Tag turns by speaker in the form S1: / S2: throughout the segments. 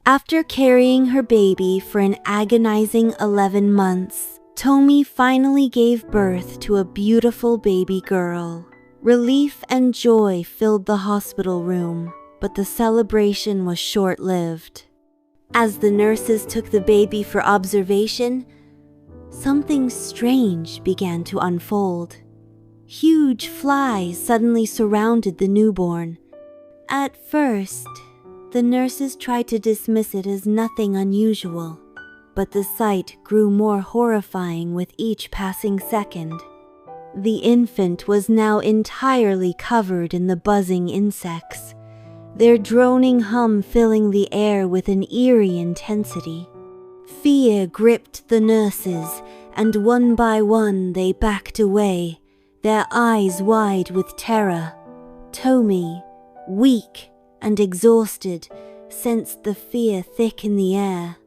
S1: After carrying her baby for an agonizing 11 months, Tomy finally gave birth to a beautiful baby girl. Relief and joy filled the hospital room, but the celebration was short-lived. As the nurses took the baby for observation, something strange began to unfold. Huge flies suddenly surrounded the newborn. At first, the nurses tried to dismiss it as nothing unusual, but the sight grew more horrifying with each passing second. The infant was now entirely covered in the buzzing insects, their droning hum filling the air with an eerie intensity. Fear gripped the nurses, and one by one they backed away, their eyes wide with terror. Tomy, weak and exhausted, sensed the fear thick in the air.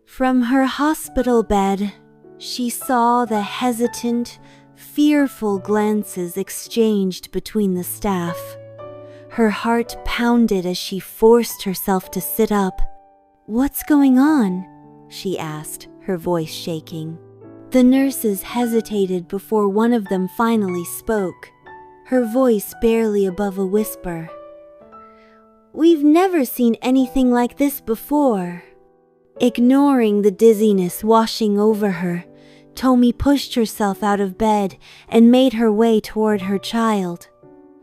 S1: From her hospital bed, she saw the hesitant, fearful glances exchanged between the staff. Her heart pounded as she forced herself to sit up. "What's going on?" she asked, her voice shaking. The nurses hesitated before one of them finally spoke, her voice barely above a whisper. "We've never seen anything like this before." Ignoring the dizziness washing over her, Tomy pushed herself out of bed and made her way toward her child.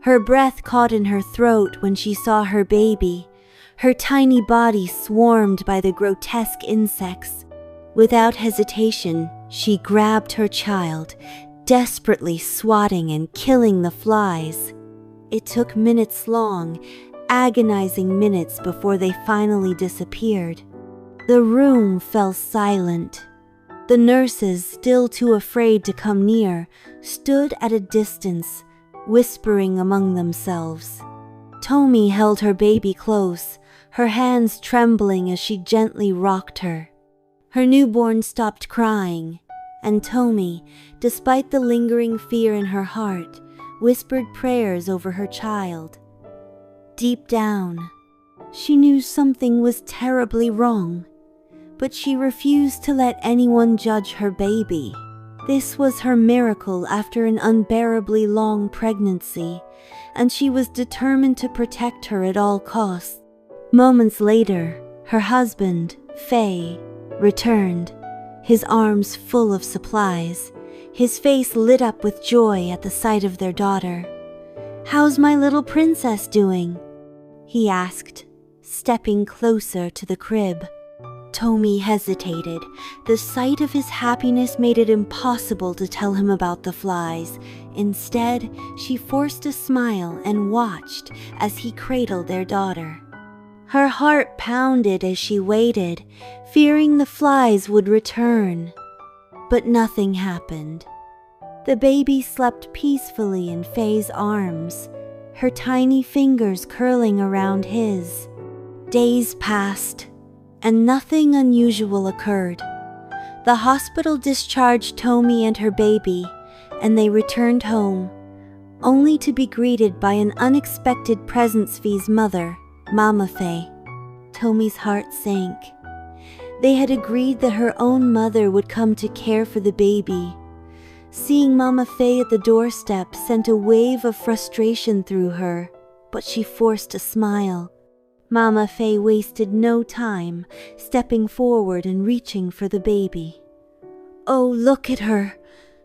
S1: Her breath caught in her throat when she saw her baby, her tiny body swarmed by the grotesque insects. Without hesitation, she grabbed her child, desperately swatting and killing the flies. It took minutes long, agonizing minutes before they finally disappeared. The room fell silent. The nurses, still too afraid to come near, stood at a distance, whispering among themselves. Tomy held her baby close, her hands trembling as she gently rocked her. Her newborn stopped crying, and Tomy, despite the lingering fear in her heart, whispered prayers over her child. Deep down, she knew something was terribly wrong, but she refused to let anyone judge her baby. This was her miracle after an unbearably long pregnancy, and she was determined to protect her at all costs. Moments later, her husband, Faye, returned, his arms full of supplies, his face lit up with joy at the sight of their daughter. "How's my little princess doing?" he asked, stepping closer to the crib. Tomy hesitated. The sight of his happiness made it impossible to tell him about the flies. Instead, she forced a smile and watched as he cradled their daughter. Her heart pounded as she waited, fearing the flies would return. But nothing happened. The baby slept peacefully in Faye's arms, her tiny fingers curling around his. Days passed, and nothing unusual occurred. The hospital discharged Tomy and her baby, and they returned home, only to be greeted by an unexpected presence fee's mother, Mama Faye. Tomy's heart sank. They had agreed that her own mother would come to care for the baby. Seeing Mama Faye at the doorstep sent a wave of frustration through her, but she forced a smile. Mama Faye wasted no time, stepping forward and reaching for the baby. "Oh, look at her!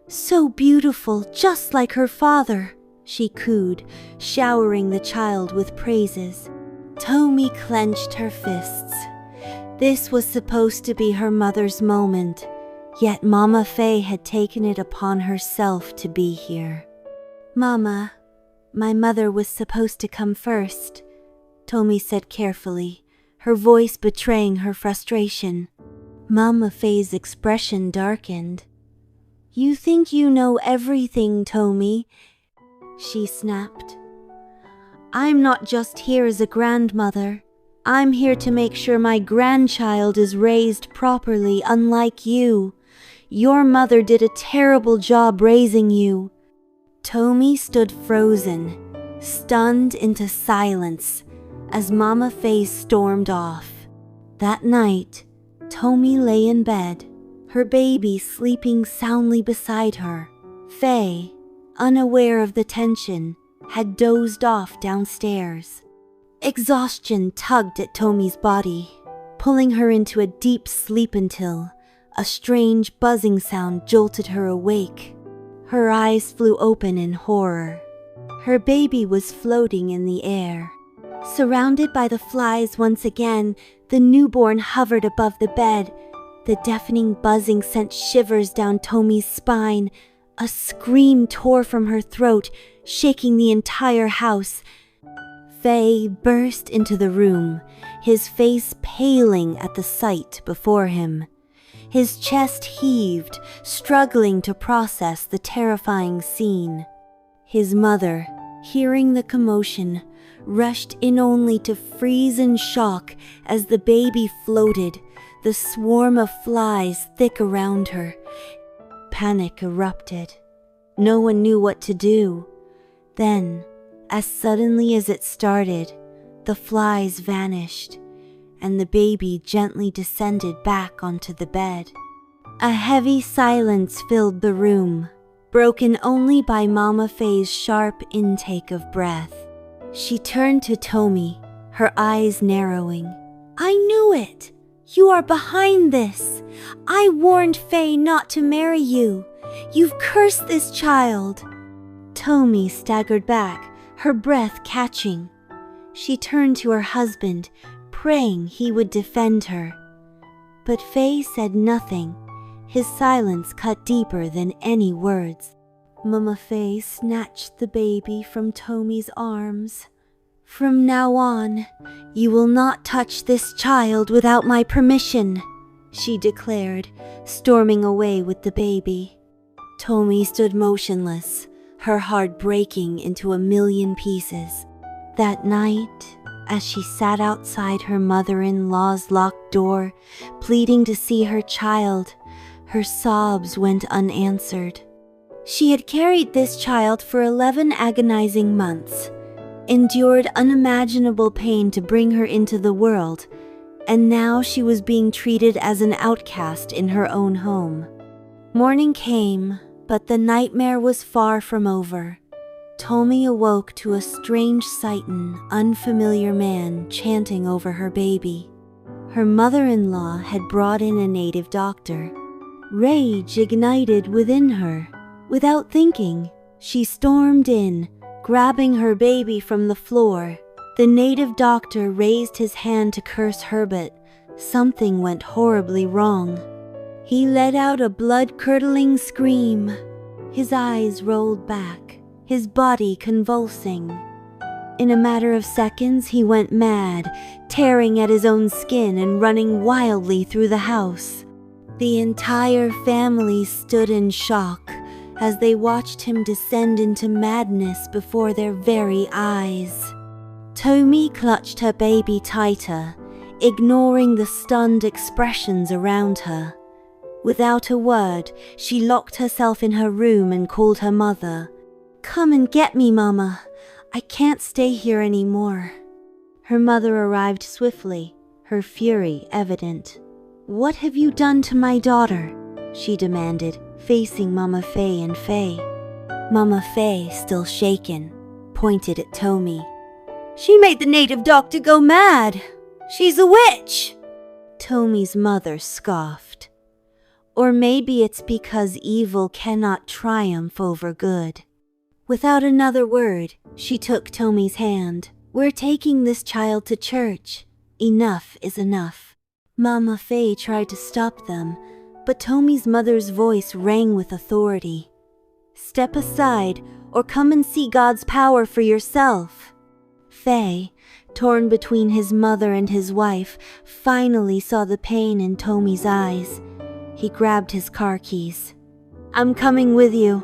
S1: So beautiful, just like her father," she cooed, showering the child with praises. Tomy clenched her fists. This was supposed to be her mother's moment, yet Mama Faye had taken it upon herself to be here. "Mama, my mother was supposed to come first," Tomy said carefully, her voice betraying her frustration. Mama Faye's expression darkened. "You think you know everything, Tomy," she snapped. "I'm not just here as a grandmother. I'm here to make sure my grandchild is raised properly, unlike you. Your mother did a terrible job raising you." Tomy stood frozen, stunned into silence, as Mama Faye stormed off. That night, Tomy lay in bed, her baby sleeping soundly beside her. Faye, unaware of the tension, had dozed off downstairs. Exhaustion tugged at Tomy's body, pulling her into a deep sleep until a strange buzzing sound jolted her awake. Her eyes flew open in horror. Her baby was floating in the air. Surrounded by the flies once again, the newborn hovered above the bed. The deafening buzzing sent shivers down Tomy's spine. A scream tore from her throat, shaking the entire house. Faye burst into the room, his face paling at the sight before him. His chest heaved, struggling to process the terrifying scene. His mother, hearing the commotion, rushed in only to freeze in shock as the baby floated, the swarm of flies thick around her. Panic erupted. No one knew what to do. Then, as suddenly as it started, the flies vanished, and the baby gently descended back onto the bed. A heavy silence filled the room, broken only by Mama Faye's sharp intake of breath. She turned to Tomy, her eyes narrowing. "I knew it! You are behind this! I warned Faye not to marry you! You've cursed this child!" Tomy staggered back, her breath catching. She turned to her husband, praying he would defend her. But Faye said nothing. His silence cut deeper than any words. Mama Faye snatched the baby from Tomy's arms. "From now on, you will not touch this child without my permission," she declared, storming away with the baby. Tomy stood motionless, her heart breaking into a million pieces. That night, as she sat outside her mother-in-law's locked door, pleading to see her child, her sobs went unanswered. She had carried this child for 11 agonizing months, endured unimaginable pain to bring her into the world, and now she was being treated as an outcast in her own home. Morning came, but the nightmare was far from over. Tomy awoke to a strange sighting, unfamiliar man chanting over her baby. Her mother-in-law had brought in a native doctor. Rage ignited within her. Without thinking, she stormed in, grabbing her baby from the floor. The native doctor raised his hand to curse her, but something went horribly wrong. He let out a blood-curdling scream. His eyes rolled back, his body convulsing. In a matter of seconds, he went mad, tearing at his own skin and running wildly through the house. The entire family stood in shock as they watched him descend into madness before their very eyes. Tomy clutched her baby tighter, ignoring the stunned expressions around her. Without a word, she locked herself in her room and called her mother. "Come and get me, Mama. I can't stay here anymore." Her mother arrived swiftly, her fury evident. "What have you done to my daughter?" she demanded, facing Mama Faye and Faye. Mama Faye, still shaken, pointed at Tomy. "She made the native doctor go mad. She's a witch!" Tomy's mother scoffed. "Or maybe it's because evil cannot triumph over good." Without another word, she took Tomy's hand. "We're taking this child to church. Enough is enough." Mama Faye tried to stop them, but Tomy's mother's voice rang with authority. "Step aside, or come and see God's power for yourself." Faye, torn between his mother and his wife, finally saw the pain in Tomy's eyes. He grabbed his car keys. "I'm coming with you."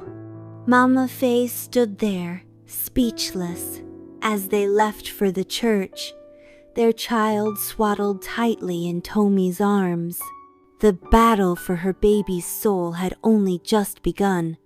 S1: Mama Faye stood there, speechless, as they left for the church, their child swaddled tightly in Tomy's arms. The battle for her baby's soul had only just begun.